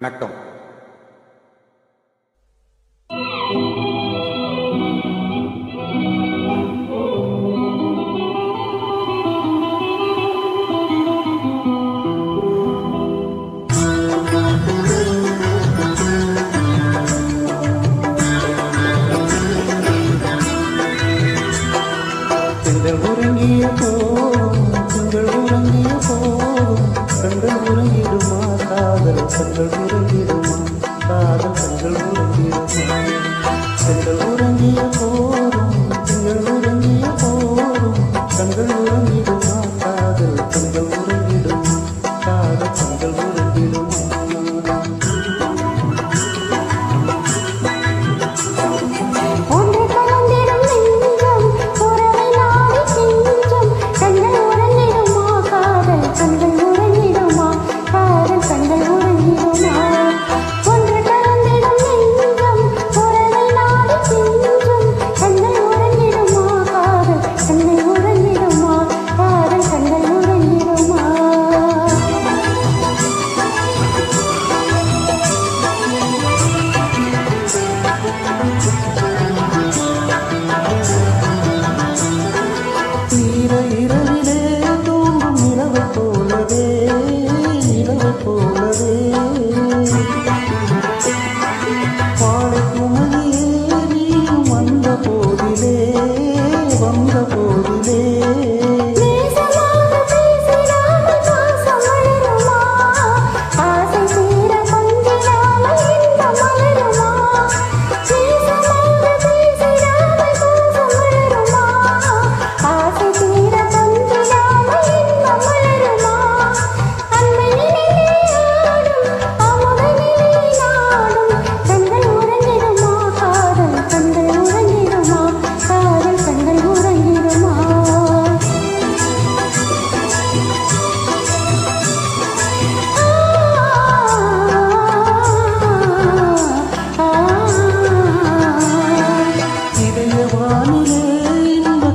வணக்கம். திங்கள் உறங்கிய போதும் திங்கள் உறங்கிய போதும் கண்கள் உறங்கிடுமா காதல் கண்கள் உறங்கிடுமா காதல் கண்கள் உறங்கிடுமா திங்கள் உறங்கிய போதும் திங்கள் உறங்கிய போதும் கண்கள் உறங்கிடுமா காதல் கண்கள் உறங்கிடுமா காதல் கண்கள் உறங்கிடுமா. இரவிலே தூங்கும் நிலவை போலவே நிலவை போலவே பாலை குமரியே நீயும் வந்த போதிலே வந்த போதிலே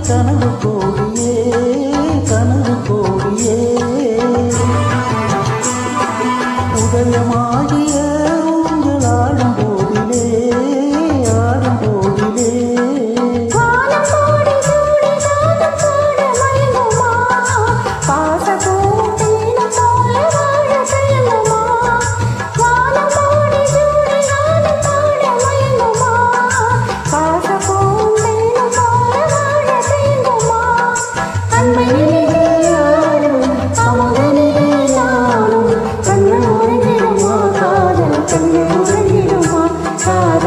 கனவு கோடியே கனவு கோடியே உதயமாகிய உங்கள் ஆடும் போதிலே ஆடும் போதிலே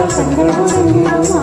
கண்கள் உறங்கிடுமா